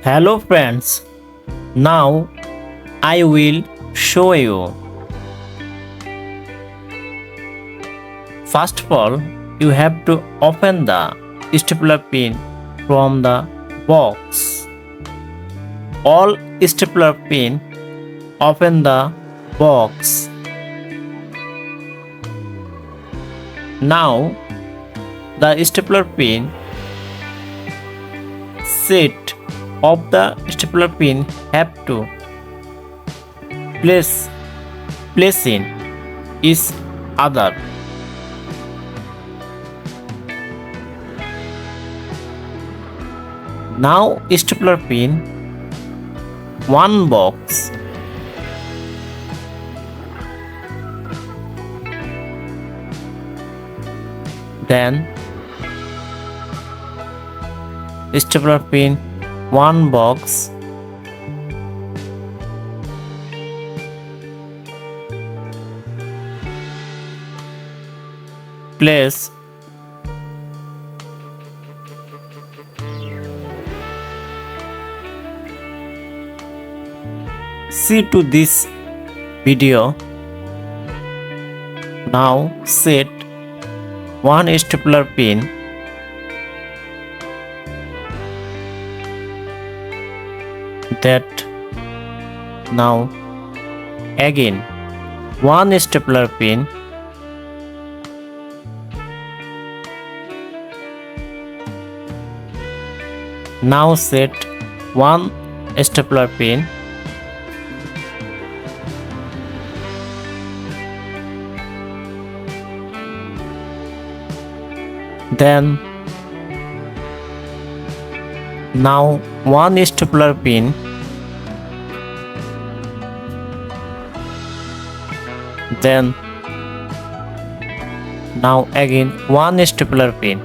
Hello friends, now I will show you. First of all, you have to open the stapler pin from the box. All stapler pin open the box. Now the stapler pin set of the stapler pin have to place in each other. Now stapler pin one box. Then stapler pin one box. Place see to this video. Now set one stapler pin that. Now again one stapler pin. Now set one stapler pin. Then now one stapler pin. Then now again one stapler pin.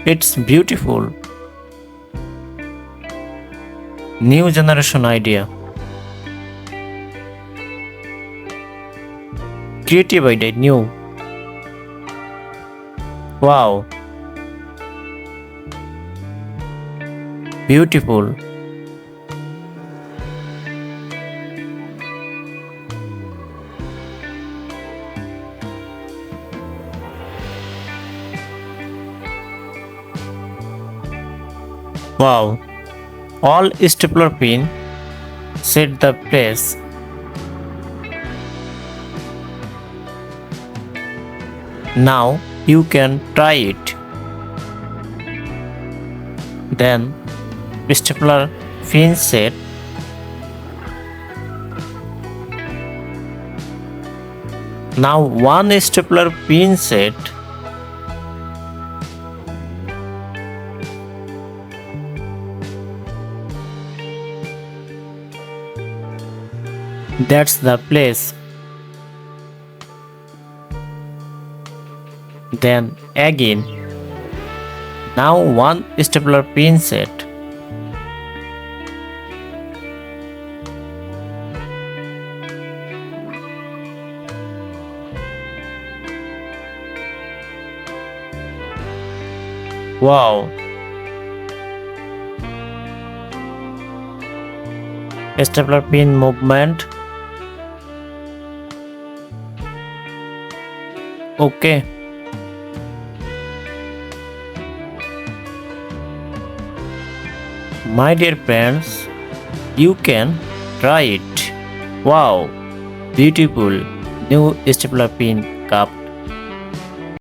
It's beautiful. New generation idea. Creative idea new. Wow. Beautiful. Wow. All stapler pin set the place. Now you can try it. Then stapler pin set. Now one stapler pin set. That's the place. Then again now one stapler pin set. Wow. Stapler pin movement. Okay. My dear friends, you can try it. Wow, beautiful new stapler pin cup.